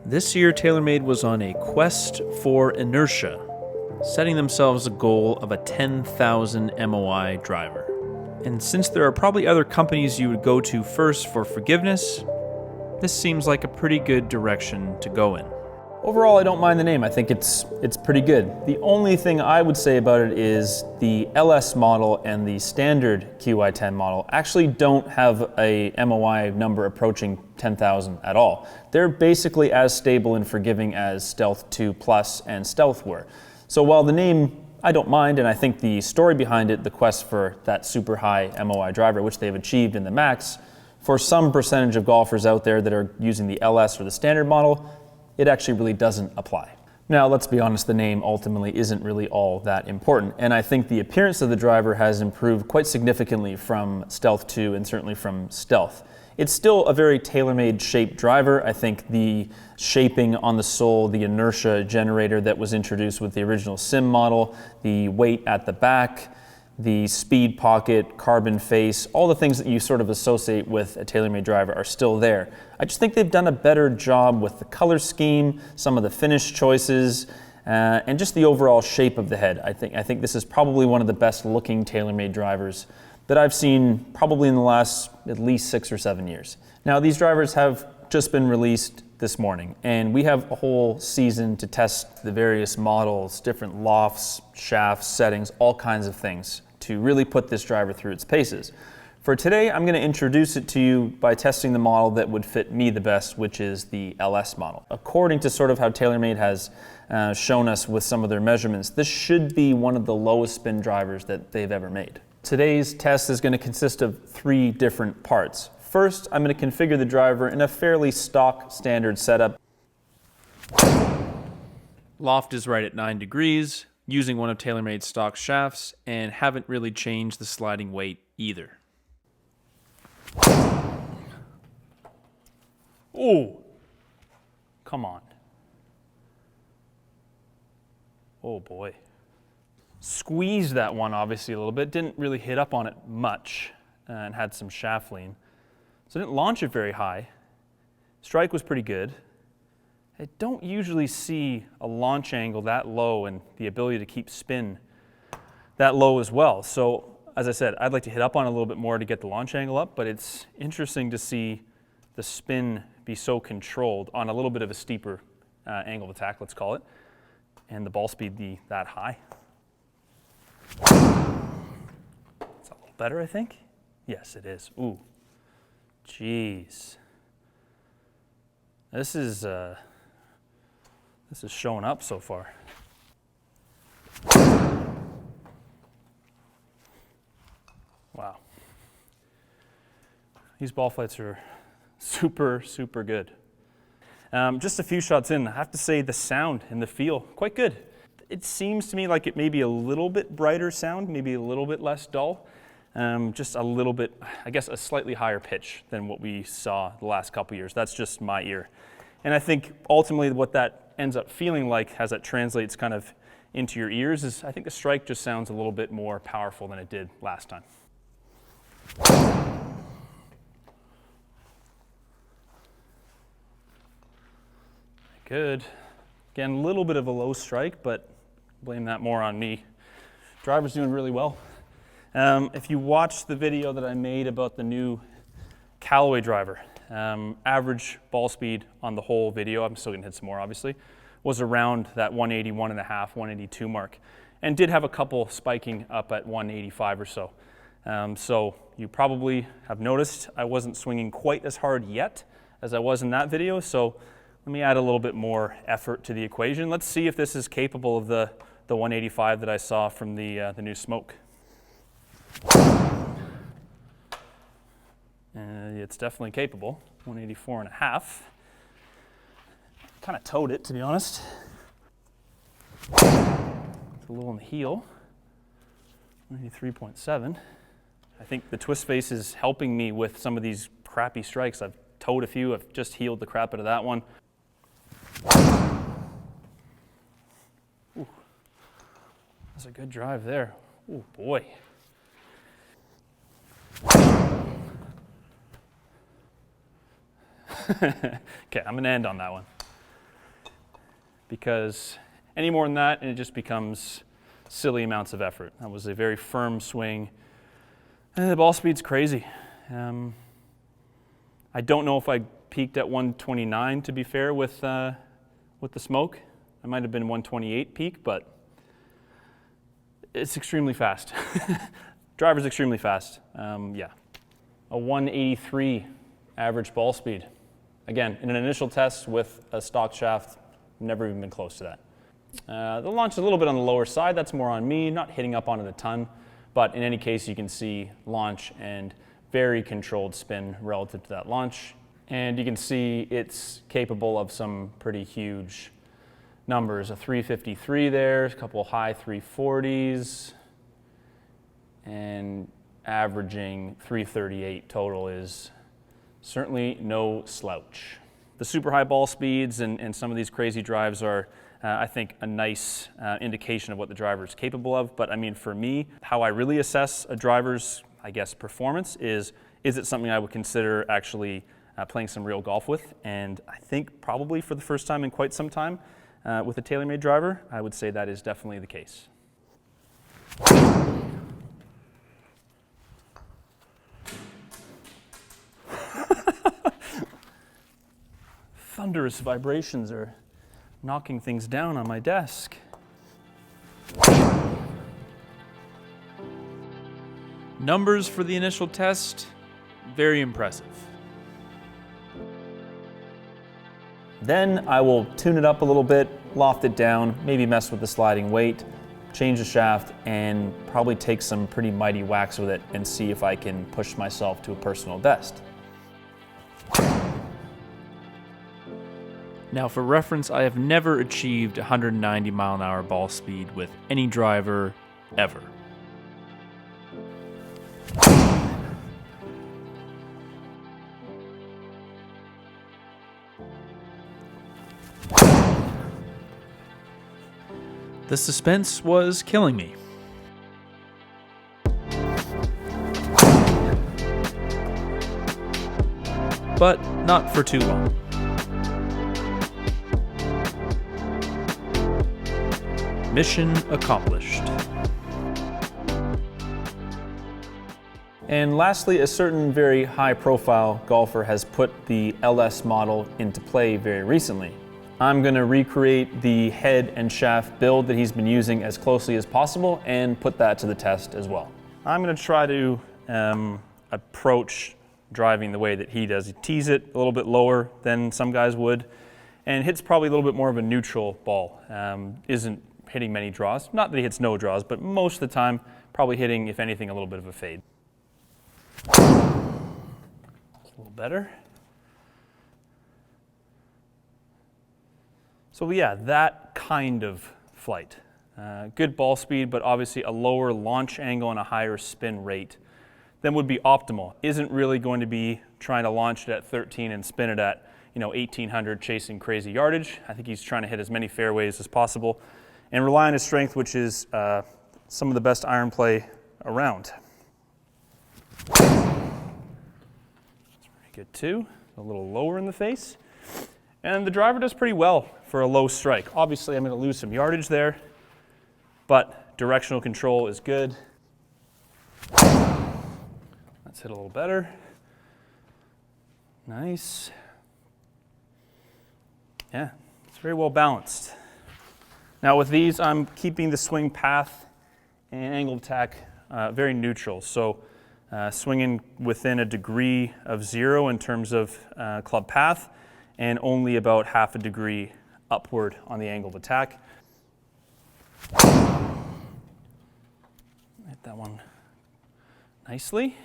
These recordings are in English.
This year, Taylormade was on a quest for inertia, setting themselves a goal of a 10,000 MOI driver. And since there are probably other companies you would go to first for forgiveness, this seems like a pretty good direction to go in. Overall, I don't mind the name. I think it's pretty good. The only thing I would say about it is the LS model and the standard Qi10 model actually don't have a MOI number approaching 10,000 at all. They're basically as stable and forgiving as Stealth 2 Plus and Stealth were. So while the name I don't mind, and I think the story behind it, the quest for that super high MOI driver, which they've achieved in the Max, for some percentage of golfers out there that are using the LS or the standard model, it actually really doesn't apply. Now, let's be honest, the name ultimately isn't really all that important, and I think the appearance of the driver has improved quite significantly from Stealth 2 and certainly from Stealth. It's still a very tailor-made shaped driver. I think the shaping on the sole, the inertia generator that was introduced with the original Sim model, the weight at the back, the speed pocket, carbon face, all the things that you sort of associate with a Taylormade driver are still there. I just think they've done a better job with the color scheme, some of the finish choices, and just the overall shape of the head. I think this is probably one of the best looking Taylormade drivers that I've seen probably in the last at least 6 or 7 years. Now, these drivers have just been released this morning, and we have a whole season to test the various models, different lofts, shafts, settings, all kinds of things to really put this driver through its paces. For today, I'm going to introduce it to you by testing the model that would fit me the best, which is the LS model. According to sort of how Taylormade has shown us with some of their measurements, this should be one of the lowest spin drivers that they've ever made. Today's test is going to consist of 3 different parts. First, I'm going to configure the driver in a fairly stock standard setup. Loft is right at 9 degrees, using one of Taylormade's stock shafts, and haven't really changed the sliding weight either. Oh, come on. Oh boy. Squeezed that one obviously a little bit, didn't really hit up on it much, and had some shaft lean. So I didn't launch it very high. Strike was pretty good. I don't usually see a launch angle that low and the ability to keep spin that low as well. So as I said, I'd like to hit up on it a little bit more to get the launch angle up, but it's interesting to see the spin be so controlled on a little bit of a steeper angle of attack, let's call it, and the ball speed be that high. It's a little better, I think. Yes, it is. Ooh, jeez. This is showing up so far. Wow. These ball flights are super, super good. Just a few shots in, I have to say the sound and the feel, quite good. It seems to me like it may be a little bit brighter sound, maybe a little bit less dull. Just a little bit, I guess, a slightly higher pitch than what we saw the last couple years. That's just my ear. And I think ultimately what that ends up feeling like as that translates kind of into your ears is I think the strike just sounds a little bit more powerful than it did last time. Good. Again, a little bit of a low strike, but blame that more on me. Driver's doing really well. If you watch the video that I made about the new Callaway driver, average ball speed on the whole video, I'm still going to hit some more obviously, was around that 181.5, 182 mark, and did have a couple spiking up at 185 or so. So you probably have noticed I wasn't swinging quite as hard yet as I was in that video, so let me add a little bit more effort to the equation. Let's see if this is capable of the 185 that I saw from the new Smoke. It's definitely capable. 184.5. Kind of towed it, to be honest. It's a little on the heel. 93.7. I think the twist face is helping me with some of these crappy strikes. I've towed a few. I've just healed the crap out of that one. Ooh, that's a good drive there. Oh boy. Okay, I'm gonna end on that one. because any more than that and it just becomes silly amounts of effort. That was a very firm swing. And the ball speed's crazy. I don't know if I peaked at 129 to be fair with the smoke. I might have been 128 peak, but it's extremely fast. Driver's extremely fast. Yeah, a 183 average ball speed. Again, in an initial test with a stock shaft, never even been close to that. The launch is a little bit on the lower side. That's more on me, not hitting up onto the ton. But in any case, you can see launch and very controlled spin relative to that launch. And you can see it's capable of some pretty huge numbers. A 353 there, a couple of high 340s, and averaging 338 total is certainly no slouch. The super high ball speeds and some of these crazy drives are, I think, a nice indication of what the driver is capable of. But I mean, for me, how I really assess a driver's, I guess, performance is it something I would consider actually playing some real golf with? And I think probably for the first time in quite some time with a Taylormade driver, I would say that is definitely the case. Thunderous vibrations are knocking things down on my desk. Numbers for the initial test, very impressive. Then I will tune it up a little bit, loft it down, maybe mess with the sliding weight, change the shaft, and probably take some pretty mighty whacks with it and see if I can push myself to a personal best. Now for reference, I have never achieved 190 mile an hour ball speed with any driver ever. The suspense was killing me. But not for too long. Mission accomplished. And lastly, a certain very high-profile golfer has put the LS model into play very recently. I'm going to recreate the head and shaft build that he's been using as closely as possible and put that to the test as well. I'm going to try to approach driving the way that he does. He tees it a little bit lower than some guys would and hits probably a little bit more of a neutral ball. Isn't hitting many draws. Not that he hits no draws, but most of the time probably hitting, if anything, a little bit of a fade. It's a little better. So yeah, that kind of flight. Good ball speed, but obviously a lower launch angle and a higher spin rate than would be optimal. Isn't really going to be trying to launch it at 13 and spin it at 1800 chasing crazy yardage. I think he's trying to hit as many fairways as possible and rely on his strength, which is some of the best iron play around. That's pretty good too. A little lower in the face. And the driver does pretty well for a low strike. Obviously, I'm going to lose some yardage there, but directional control is good. Let's hit a little better. Nice. Yeah, it's very well balanced. Now with these, I'm keeping the swing path and angle of attack very neutral. So swinging within a degree of 0 in terms of club path, and only about half a degree upward on the angle of attack. Hit that one nicely.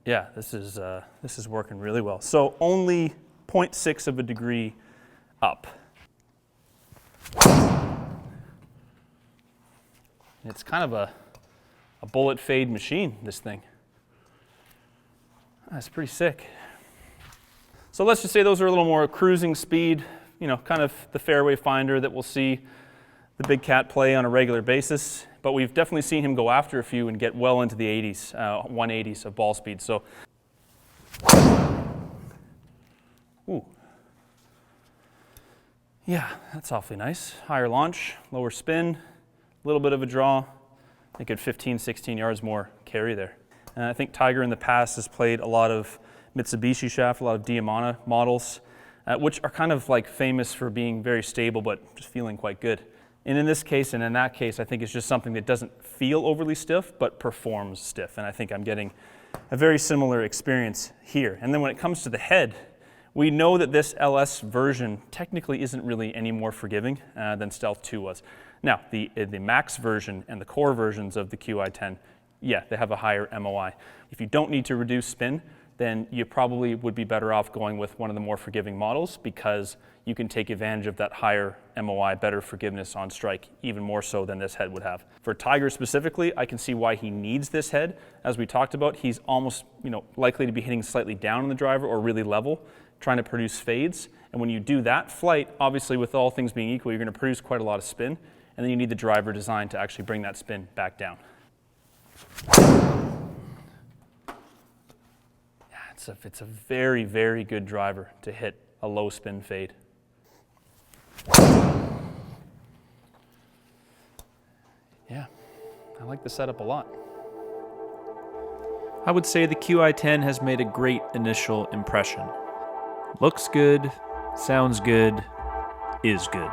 Yeah, this is working really well. So only 0.6 of a degree up. It's kind of a bullet fade machine, this thing. That's pretty sick. So let's just say those are a little more cruising speed, kind of the fairway finder that we'll see the big cat play on a regular basis. But we've definitely seen him go after a few and get well into the 80s, 180s of ball speed. So, ooh. Yeah, that's awfully nice. Higher launch, lower spin, a little bit of a draw. I think at 15, 16 yards more carry there. And I think Tiger in the past has played a lot of Mitsubishi shaft, a lot of Diamana models, which are kind of like famous for being very stable, but just feeling quite good. And in this case and in that case, I think it's just something that doesn't feel overly stiff, but performs stiff. And I think I'm getting a very similar experience here. And then when it comes to the head, we know that this LS version technically isn't really any more forgiving than Stealth 2 was. Now, the Max version and the core versions of the Qi10, yeah, they have a higher MOI. If you don't need to reduce spin, then you probably would be better off going with one of the more forgiving models because you can take advantage of that higher MOI, better forgiveness on strike, even more so than this head would have. For Tiger specifically, I can see why he needs this head. As we talked about, he's almost likely to be hitting slightly down on the driver or really level, trying to produce fades. And when you do that flight, obviously with all things being equal, you're going to produce quite a lot of spin, and then you need the driver design to actually bring that spin back down. It's a very, very good driver to hit a low spin fade. Yeah, I like the setup a lot. I would say the Qi10 has made a great initial impression. Looks good, sounds good, is good.